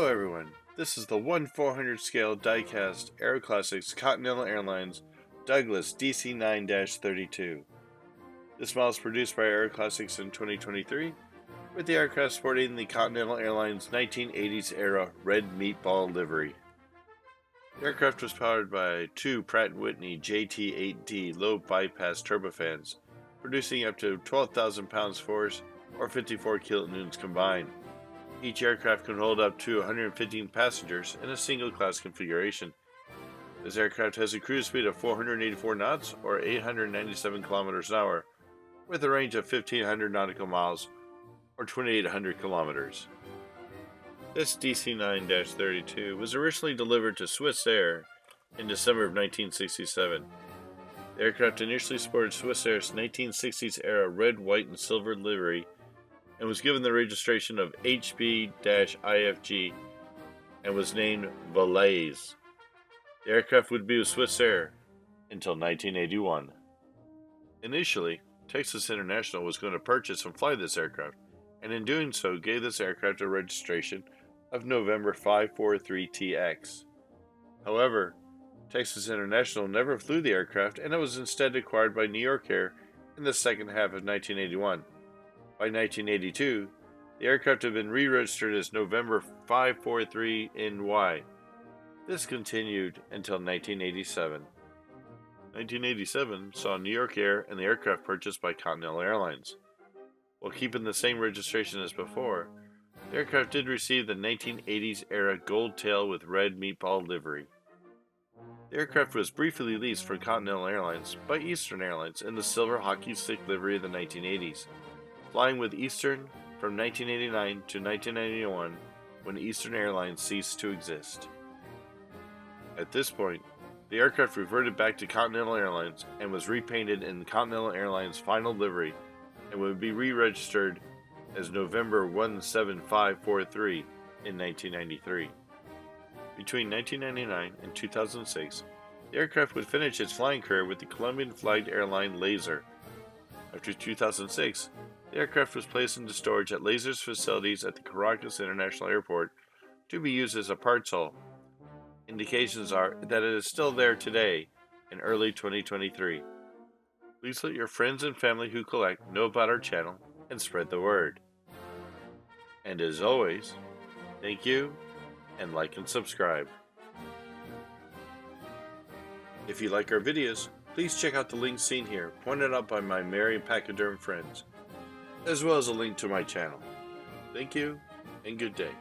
everyone, this is the 1/400 scale diecast Aeroclassics Continental Airlines Douglas DC-9-32. This model is produced by Aeroclassics in 2023, with the aircraft sporting the Continental Airlines 1980s era red meatball livery. The aircraft was powered by two Pratt Whitney JT8D low bypass turbofans, producing up to 12,000 pounds force or 54 kilonewtons combined. Each aircraft can hold up to 115 passengers in a single-class configuration. This aircraft has a cruise speed of 484 knots or 897 kilometers an hour, with a range of 1,500 nautical miles or 2,800 kilometers. This DC-9-32 was originally delivered to Swissair in December of 1967. The aircraft initially sported Swissair's 1960s era red, white, and silver livery and was given the registration of HB-IFG and was named Valais. The aircraft would be with Swissair until 1981. Initially, Texas International was going to purchase and fly this aircraft, and in doing so gave this aircraft a registration of November 543TX. However, Texas International never flew the aircraft, and it was instead acquired by New York Air in the second half of 1981. By 1982, the aircraft had been re-registered as November 543NY. This continued until 1987. 1987 saw New York Air and the aircraft purchased by Continental Airlines. While keeping the same registration as before, the aircraft did receive the 1980s era gold tail with red meatball livery. The aircraft was briefly leased from Continental Airlines by Eastern Airlines in the silver hockey stick livery of the 1980s, flying with Eastern from 1989 to 1991 when Eastern Airlines ceased to exist. At this point, the aircraft reverted back to Continental Airlines and was repainted in Continental Airlines' final livery and would be re-registered as November 17543 in 1993. Between 1999 and 2006, the aircraft would finish its flying career with the Colombian-flagged airline Laser. After 2006, the aircraft was placed into storage at Laser's facilities at the Caracas International Airport to be used as a parts haul. Indications are that it is still there today in early 2023. Please let your friends and family who collect know about our channel and spread the word. And as always, thank you and like and subscribe. If you like our videos, please check out the links seen here, pointed out by my merry pachyderm friends, as well as a link to my channel. Thank you and good day.